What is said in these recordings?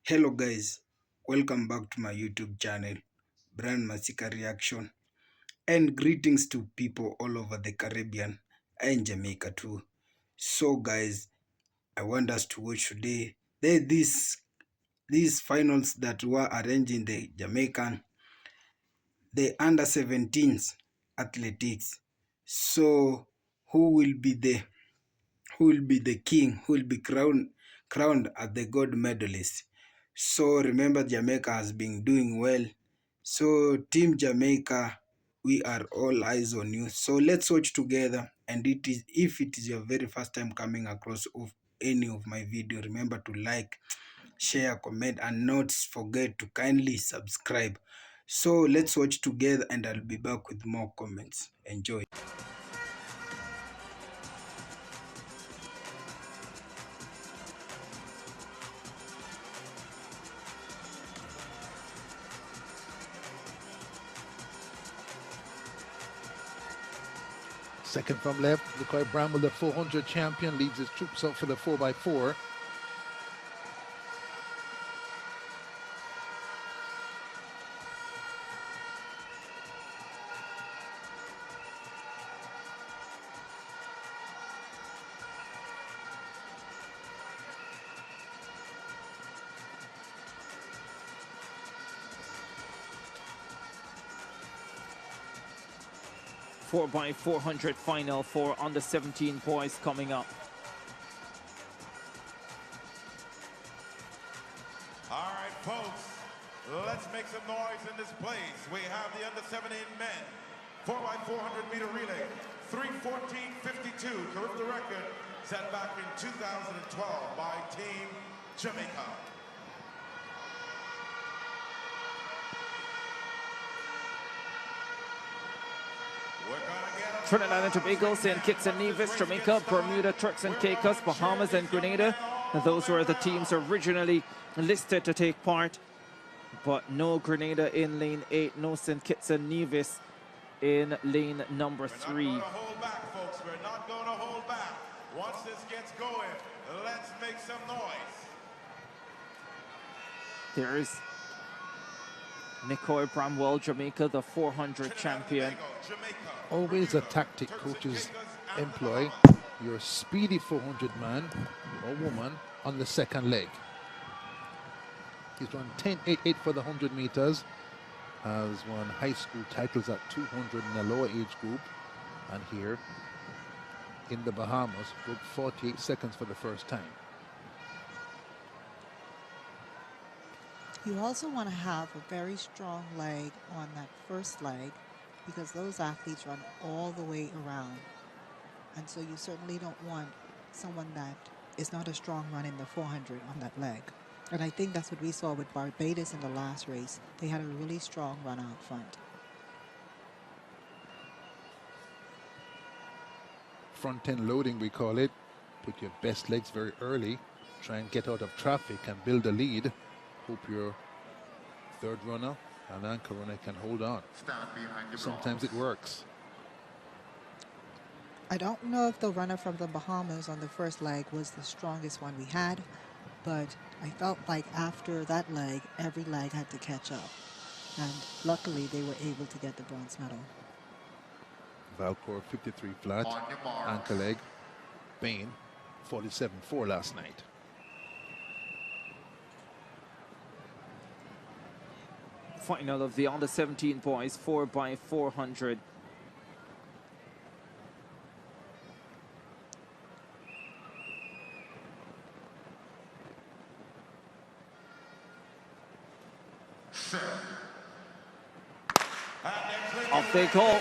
Hello guys, welcome back to my YouTube channel, Brand Masika Reaction, and greetings to people all over the Caribbean and Jamaica too. So guys, I want us to watch today these finals that were arranged in the Jamaican, the under 17s athletics. So who will be the king, who will be crowned as the gold medalist. So remember, Jamaica has been doing well. So Team Jamaica, we are all eyes on you. So let's watch together. And it is if it is your very first time coming across of any of my video, remember to like, share, comment, and not forget to kindly subscribe. So let's watch together, and I'll be back with more comments. Enjoy. Second from left, Nicoy Bramwell, the 400 champion, leads his troops up for the 4x4. Four by 400 final for under 17 boys coming up. All right, folks, let's make some noise in this place. We have the under 17 men, 4 by 400 meter relay, 3:14.52, career the record set back in 2012 by Team Jamaica. Trinidad and Tobago, St. Kitts and Nevis, Jamaica, Bermuda, Turks and Caicos, Bahamas and Grenada. Those were the teams originally listed to take part, but no Grenada in lane 8, no St. Kitts and Nevis in lane number 3. We're not going to hold back, folks. We're not going to hold back. Once this gets going, let's make some noise. There's Nicoy Bramwell, Jamaica, the 400 champion. Always a tactic coaches employ. Your speedy 400 man or woman on the second leg. He's run 10.88 for the 100 meters. Has won high school titles at 200 in the lower age group. And here in the Bahamas, broke 48 seconds for the first time. You also want to have a very strong leg on that first leg because those athletes run all the way around. And so you certainly don't want someone that is not a strong run in the 400 on that leg. And I think that's what we saw with Barbados in the last race. They had a really strong run out front. Front end loading, we call it. Put your best legs very early. Try and get out of traffic and build a lead. Hope your third runner and anchor runner can hold on. Sometimes it works. I don't know if the runner from the Bahamas on the first leg was the strongest one we had, but I felt like after that leg, every leg had to catch up. And luckily, they were able to get the bronze medal. Valcourt 53 flat, anchor leg. Bain 47.4 last night. Final of the under 17 boys, 4 by 400. Off they go.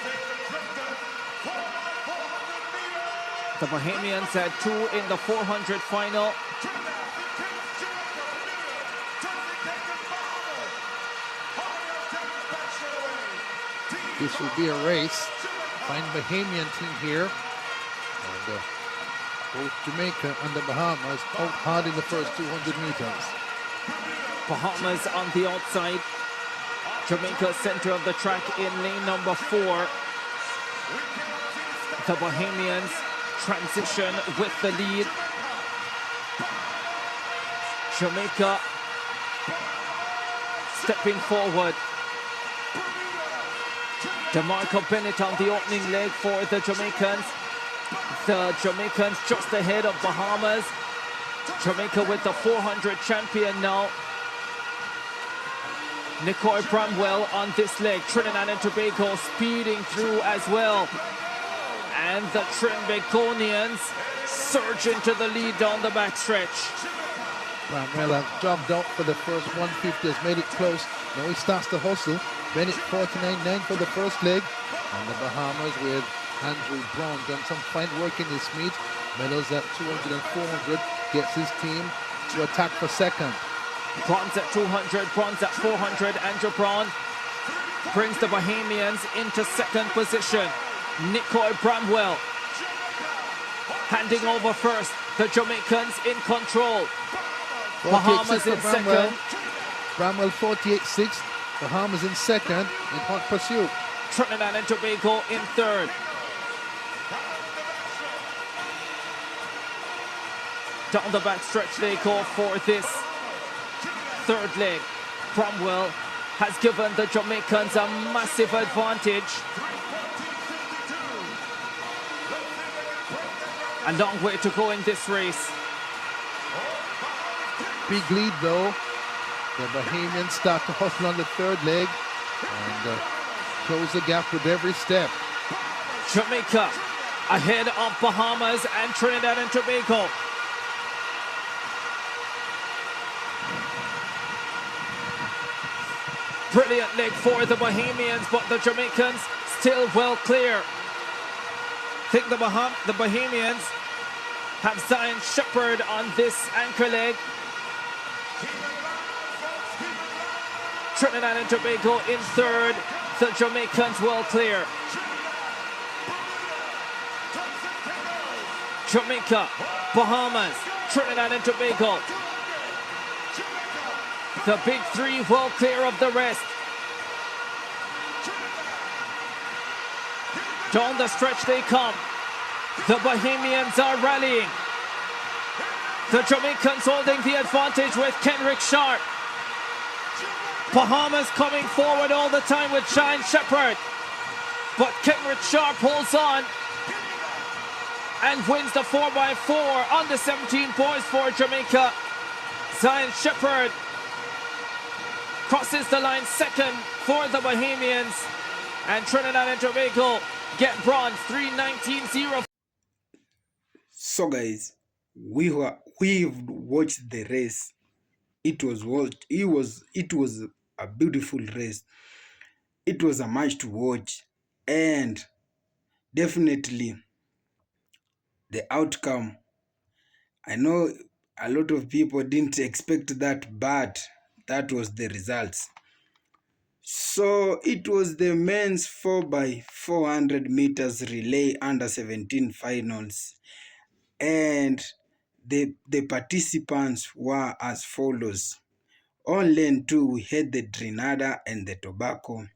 The Bahamians had 2 in the 400 final. This will be a race. Fine Bahamian team here. And both Jamaica and the Bahamas out hard in the first 200 meters. Bahamas on the outside. Jamaica center of the track in lane number 4. The Bahamians transition with the lead. Jamaica stepping forward. DeMarco Bennett on the opening leg for the Jamaicans. The Jamaicans just ahead of Bahamas. Jamaica with the 400 champion now. Nicoy Bramwell on this leg. Trinidad and Tobago speeding through as well. And the Trinbagonians surge into the lead down the backstretch. Bramwell has jogged out for the first 150, has made it close. Now he starts to hustle. Bennett 49.9 for the first leg. And the Bahamas with Andrew Brown done some fine work in this meet. Medals at 200 and 400. Gets his team to attack for second. Bronze at 200, bronze at 400. Andrew Brown brings the Bahamians into second position. Nicoy Bramwell handing over first. The Jamaicans in control. Bahamas in second. Bramwell 48.6. Bahamas in second in hot pursuit. Trinidad and Tobago in third. Down the backstretch they go for this third leg. Bramwell has given the Jamaicans a massive advantage. A long way to go in this race. Big lead though. The Bahamians start to hustle on the third leg and close the gap with every step. Jamaica ahead of Bahamas and Trinidad and Tobago. Brilliant leg for the Bahamians, but the Jamaicans still well clear. I think the Bahamians have Zion Shepherd on this anchor leg. Trinidad and Tobago in third. The Jamaicans well clear. Jamaica, Bahamas, Trinidad and Tobago. The big three well clear of the rest. Down the stretch they come. The Bahamians are rallying. The Jamaicans holding the advantage with Kenrick Sharp. Bahamas coming forward all the time with Zion Shepherd. But Kenrick Sharp holds on and wins the 4x4 on the 17 points for Jamaica. Zion Shepherd crosses the line second for the Bahamians, and Trinidad and Tobago get bronze 3:19.0. So guys, we've watched the race. It was a beautiful race. It was a match to watch, and definitely the outcome, I know a lot of people didn't expect that, but that was the results. So it was the men's 4x400 meters relay under 17 finals, and the participants were as follows. On lane 2 we had the Trinidad and the Tobago.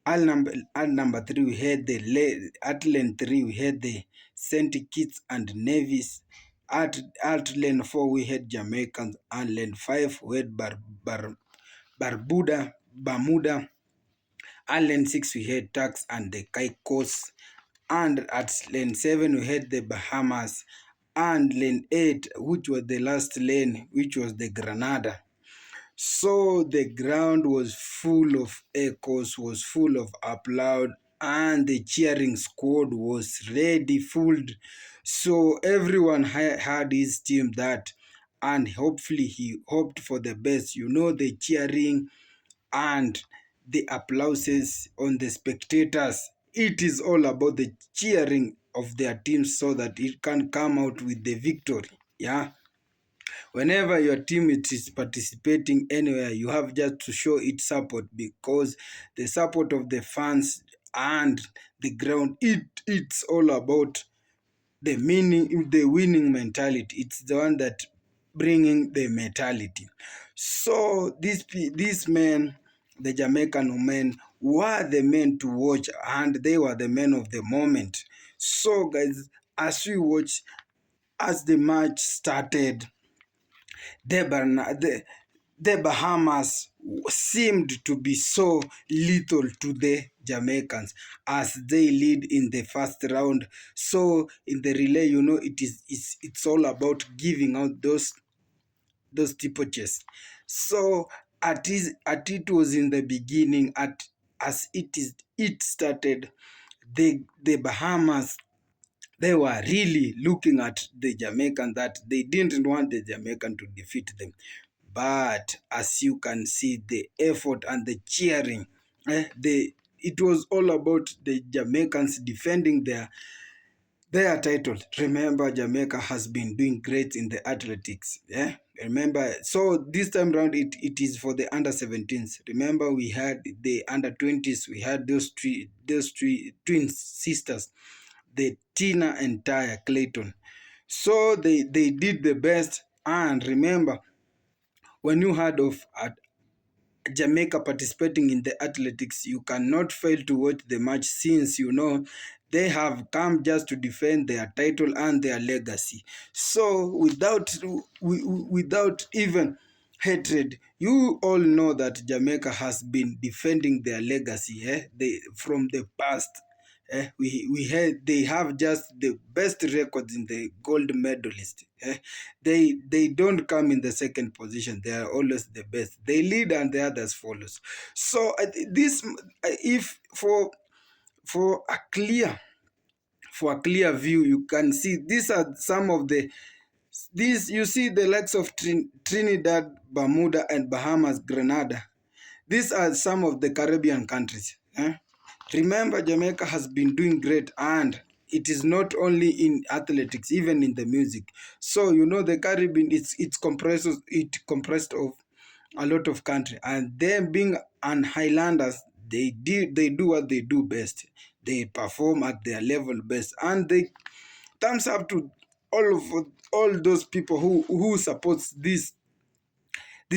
At number 3 we had at lane 3 we had the St. Kitts and Nevis. At lane 4 we had Jamaicans, and lane 5 we had Bermuda. At lane 6 we had Turks and the Caicos. And at lane 7 we had the Bahamas. And lane 8, which was the last lane, which was the Grenada. So the ground was full of echoes, was full of applaud, and the cheering squad was ready, full. So everyone had his team that, and hopefully he hoped for the best. You know, the cheering and the applauses on the spectators. It is all about the cheering of their teams so that it can come out with the victory. Yeah. Whenever your team is participating anywhere, you have just to show its support, because the support of the fans and the ground, it's all about the winning mentality. It's the one that bringing the mentality. So these men, the Jamaican men, were the men to watch, and they were the men of the moment. So guys, as we watch, as the match started, the Bahamas seemed to be so lethal to the Jamaicans as they lead in the first round. So in the relay, it's all about giving out those steeplaches. So at it was in the beginning, at as it started, the Bahamas, they were really looking at the Jamaican, that they didn't want the Jamaican to defeat them. But as you can see, the effort and the cheering, it was all about the Jamaicans defending their title. Remember, Jamaica has been doing great in the athletics. Yeah, remember. So this time round, it is for the under 17s. Remember, we had the under 20s. We had those three twin sisters, the Tina and Taya Clayton. So they did the best. And remember, when you heard of Jamaica participating in the athletics, you cannot fail to watch the match, since they have come just to defend their title and their legacy. So without even hatred, you all know that Jamaica has been defending their legacy, from the past. We had They have just the best records in the gold medalist. They don't come in the second position. They are always the best. They lead and the others follows. So this, if for a clear for a clear view, you can see these are some of these. You see the likes of Trinidad, Bermuda, and Bahamas, Grenada. These are some of the Caribbean countries. Remember, Jamaica has been doing great, and it is not only in athletics, even in the music. So the Caribbean, it's compressed of a lot of country, and them being an highlanders, they do what they do best. They perform at their level best, and they thumbs up to all those people who supports this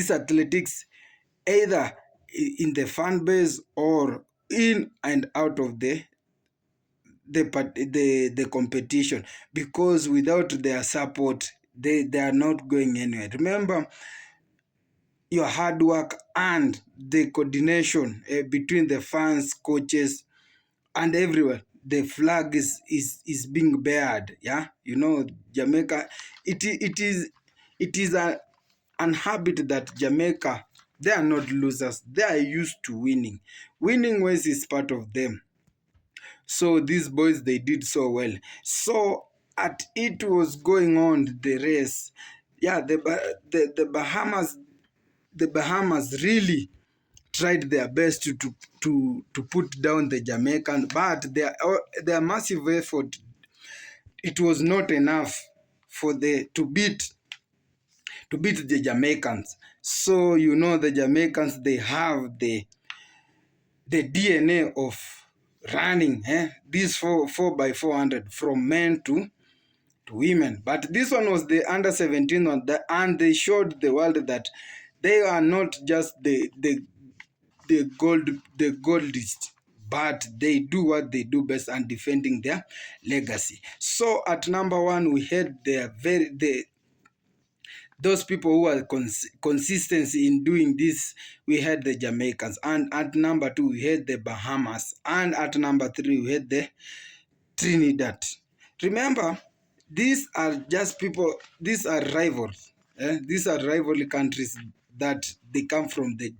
athletics, either in the fan base or in and out of the competition, because without their support, they are not going anywhere. Remember, your hard work and the coordination between the fans, coaches, and everywhere. The flag is being bared. Yeah, Jamaica. It is an habit that Jamaica, they are not losers. They are used to winning. Winning ways is part of them. So these boys, they did so well. So at it was going on the race. Yeah, the Bahamas really tried their best to put down the Jamaican, but their massive effort, it was not enough for the to beat the Jamaicans. So the Jamaicans, they have the DNA of running, this 4x400 from men to women. But this one was the under 17 one, and they showed the world that they are not just the goldest, but they do what they do best and defending their legacy. So at number one, we had those people who are consistency in doing this. We had the Jamaicans, and at number two we had the Bahamas, and at number three we had the Trinidad. Remember, these are just people. These are rivals. These are rivalry countries that they come from the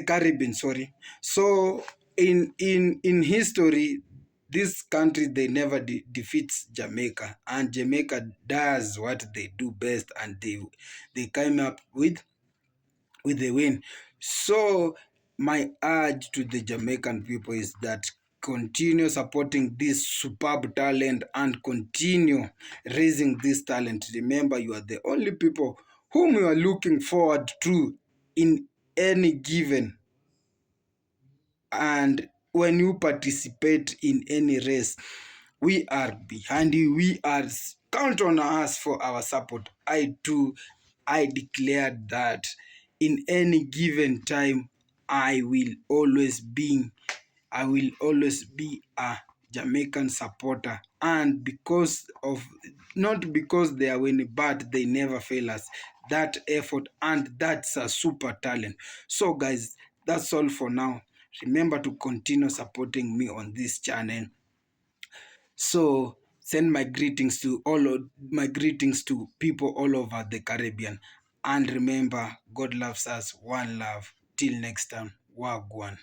Caribbean, sorry. So in history, this country, they never defeats Jamaica, and Jamaica does what they do best, and they came up with the win. So my urge to the Jamaican people is that continue supporting this superb talent and continue raising this talent. Remember, you are the only people whom you are looking forward to in any given, and when you participate in any race, we are behind you. Count on us for our support. I declare that in any given time, I will always be I will always be a Jamaican supporter, and because of not because they are winning, but they never fail us. that effort, and that's a super talent. So, guys, that's all for now. Remember to continue supporting me on this channel. So send my greetings to people all over the Caribbean. And remember, God loves us. One love. Till next time. Wagwan.